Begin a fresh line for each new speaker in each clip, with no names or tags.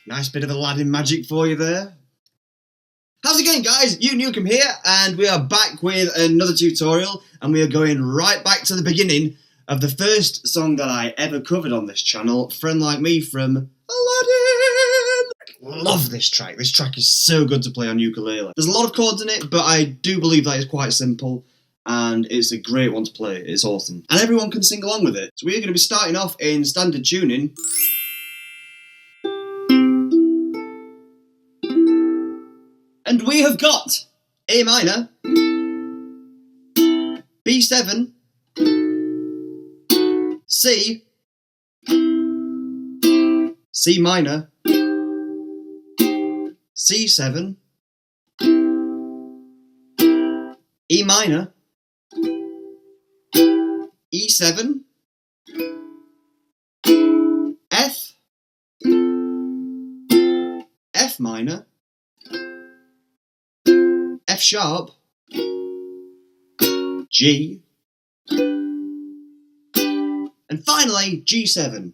Nice bit of Aladdin magic for you there. How's it going, guys? Nukem here, and we are back with another tutorial, and we are going right back to the beginning of the first song that I ever covered on this channel, Friend Like Me from Aladdin! Love this track. This track is so good to play on ukulele. There's a lot of chords in it, but I do believe that it's quite simple, and it's a great one to play. It's awesome. And everyone can sing along with it. So we're going to be starting off in standard tuning. And we have got A minor, B7, C, C minor, C7, E minor, E7, F, F minor, F sharp, G, and finally G7.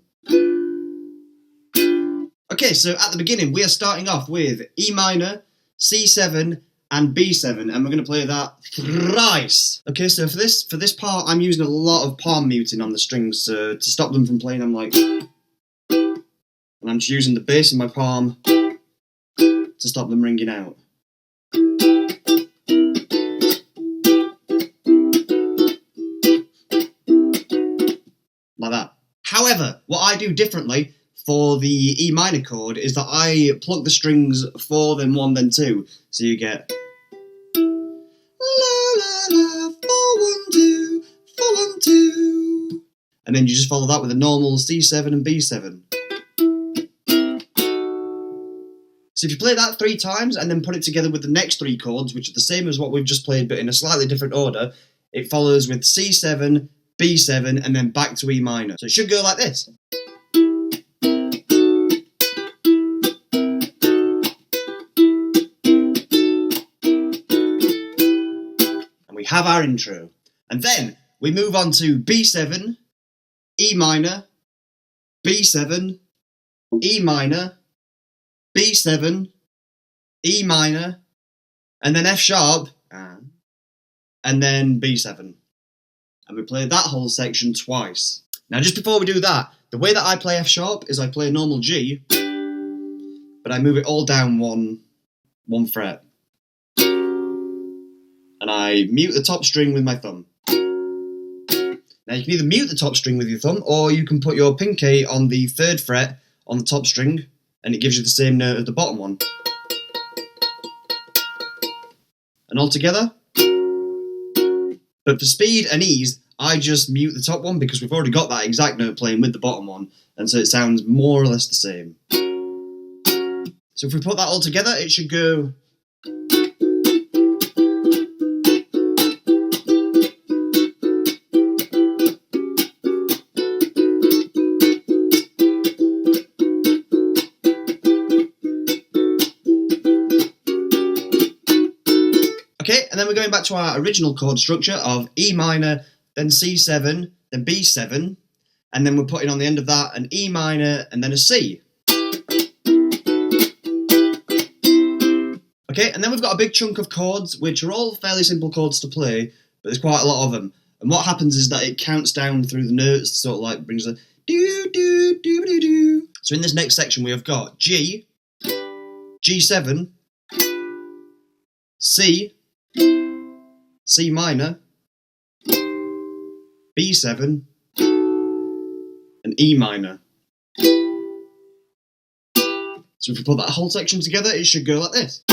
Okay, so at the beginning we are starting off with E minor, C7 and B7, and we're going to play that thrice. Okay, so for this part I'm using a lot of palm muting on the strings to stop them from playing. I'm like, and I'm just using the bass in my palm to stop them ringing out. Like that. However, what I do differently for the E minor chord is that I pluck the strings 4, then 1, then 2. So you get la la la, 4 1 2, 4 1 2, and then you just follow that with a normal C7 and B7. So if you play that 3 times and then put it together with the next 3 chords, which are the same as what we've just played but in a slightly different order, it follows with C7, B7, and then back to E minor. So it should go like this. And we have our intro. And then we move on to B7, E minor, B7, E minor, B7, E minor, and then F sharp, and then B7. And we play that whole section twice. Now, just before we do that, the way that I play F sharp is I play a normal G, but I move it all down one fret. And I mute the top string with my thumb. Now, you can either mute the top string with your thumb, or you can put your pinky on the 3rd fret on the top string, and it gives you the same note as the bottom one. And all together. But for speed and ease, I just mute the top one because we've already got that exact note playing with the bottom one, and so it sounds more or less the same. So if we put that all together, it should go... Okay, and then we're going back to our original chord structure of E minor, then C7, then B7, and then we're putting on the end of that an E minor and then a C. Okay, and then we've got a big chunk of chords, which are all fairly simple chords to play, but there's quite a lot of them. And what happens is that it counts down through the notes, sort of like brings a do-do-do-do-do. So in this next section we have got G, G7, C, C minor, B7, and E minor. So if we put that whole section together, it should go like this.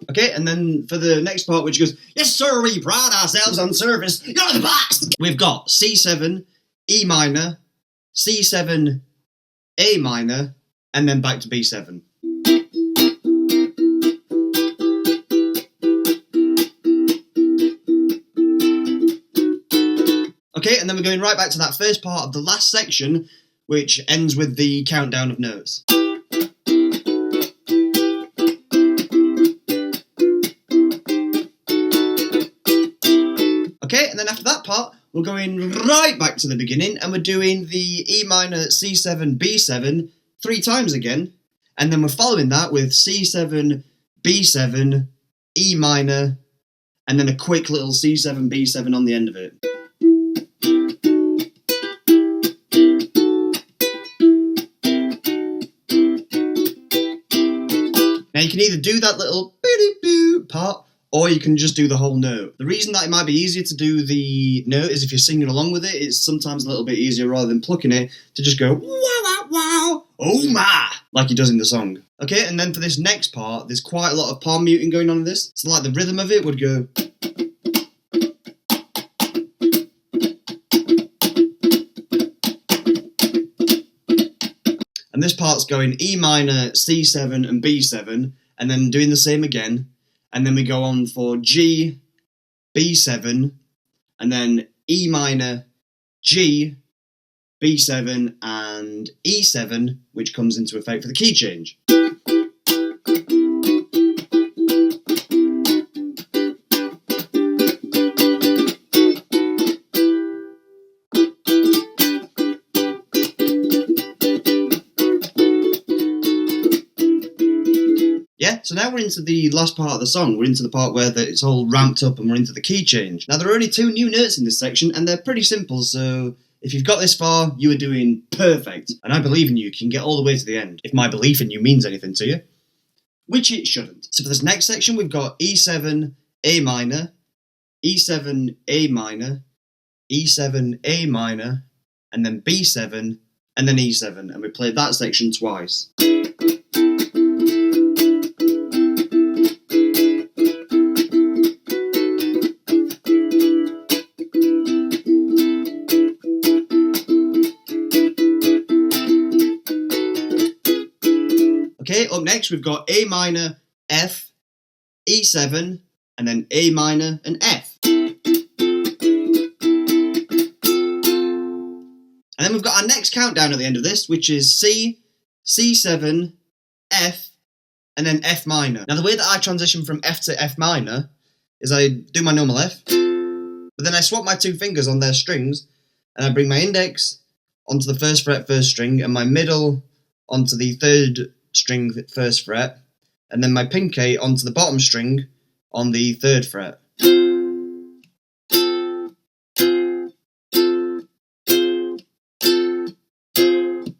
Okay, and then for the next part, which goes, yes sir, we pride ourselves on service, you're the best! We've got C7, E minor, C7, A minor, and then back to B7. Okay, and then we're going right back to that first part of the last section, which ends with the countdown of notes. Okay, and then after that part, we're going right back to the beginning and we're doing the E minor, C7, B7 3 times again. And then we're following that with C7, B7, E minor, and then a quick little C7, B7 on the end of it. Now you can either do that little boo part, or you can just do the whole note. The reason that it might be easier to do the note is if you're singing along with it, it's sometimes a little bit easier rather than plucking it to just go wow, wow, wow, oh my, like he does in the song. Okay, and then for this next part, there's quite a lot of palm muting going on in this. So like the rhythm of it would go. And this part's going E minor, C7 and B7, and then doing the same again. And then we go on for G, B7, and then E minor, G, B7, and E7, which comes into effect for the key change. Yeah, so now we're into the last part of the song. We're into the part where it's all ramped up and we're into the key change. Now, there are only 2 new notes in this section, and they're pretty simple, so if you've got this far, you are doing perfect. And I believe in you. You can get all the way to the end, if my belief in you means anything to you. Which it shouldn't. So for this next section, we've got E7, A minor, E7, A minor, E7, A minor, and then B7, and then E7. And we played that section twice. Okay, up next we've got A minor, F, E7, and then A minor and F. And then we've got our next countdown at the end of this, which is C, C7, F, and then F minor. Now the way that I transition from F to F minor is I do my normal F, but then I swap my 2 fingers on their strings, and I bring my index onto the 1st fret, 1st string, and my middle onto the 3rd string, 1st fret, and then my pinky onto the bottom string on the 3rd fret.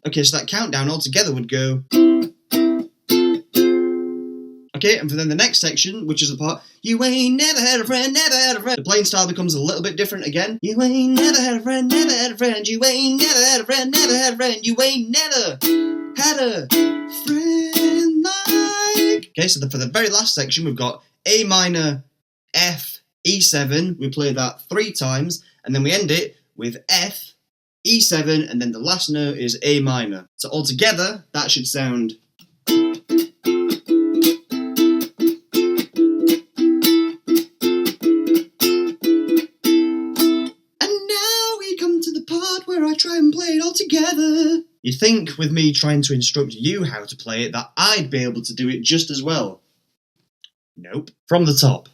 Okay, so that countdown altogether would go. Okay, and then the next section, which is the part, you ain't never had a friend, never had a friend. The playing style becomes a little bit different again. You ain't never had a friend, never had a friend. You ain't never had a friend, never had a friend. You ain't never had a friend like. Okay, so for the very last section, we've got A minor, F, E7. We play that 3 times, and then we end it with F, E7, and then the last note is A minor. So altogether, that should sound. Try and play it all together. You'd think with me trying to instruct you how to play it that I'd be able to do it just as well. Nope. From the top.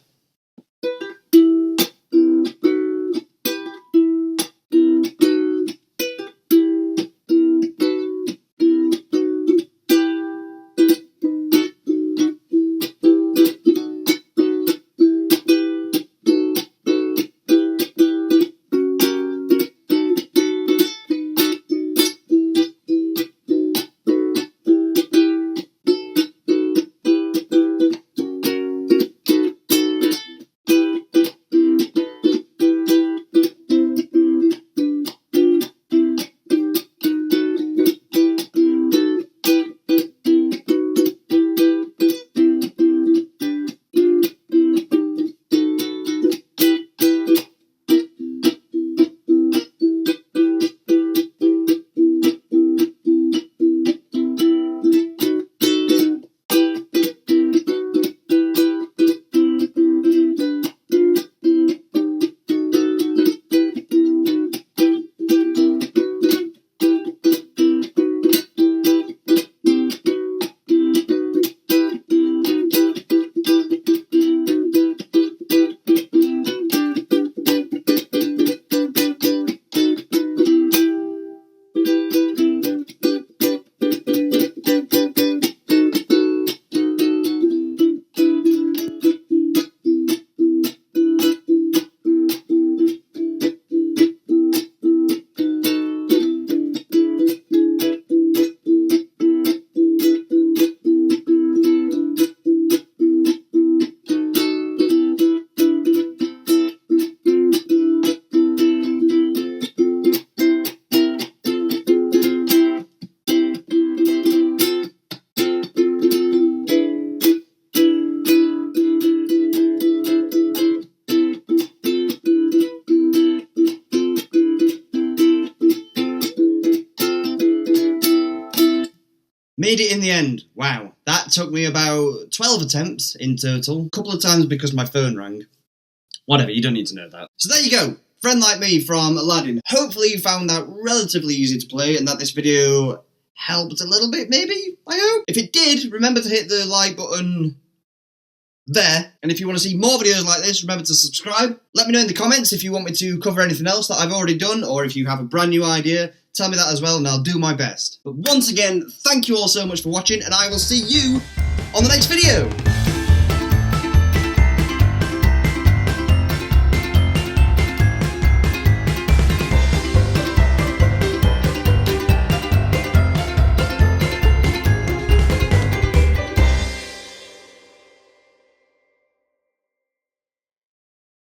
Made it in the end. Wow. That took me about 12 attempts in total. A couple of times because my phone rang. Whatever, you don't need to know that. So there you go. Friend Like Me from Aladdin. Hopefully you found that relatively easy to play and that this video helped a little bit, maybe? I hope. If it did, remember to hit the like button there. And if you want to see more videos like this, remember to subscribe. Let me know in the comments if you want me to cover anything else that I've already done, or if you have a brand new idea, tell me that as well and I'll do my best. But once again, thank you all so much for watching, and I will see you on the next video.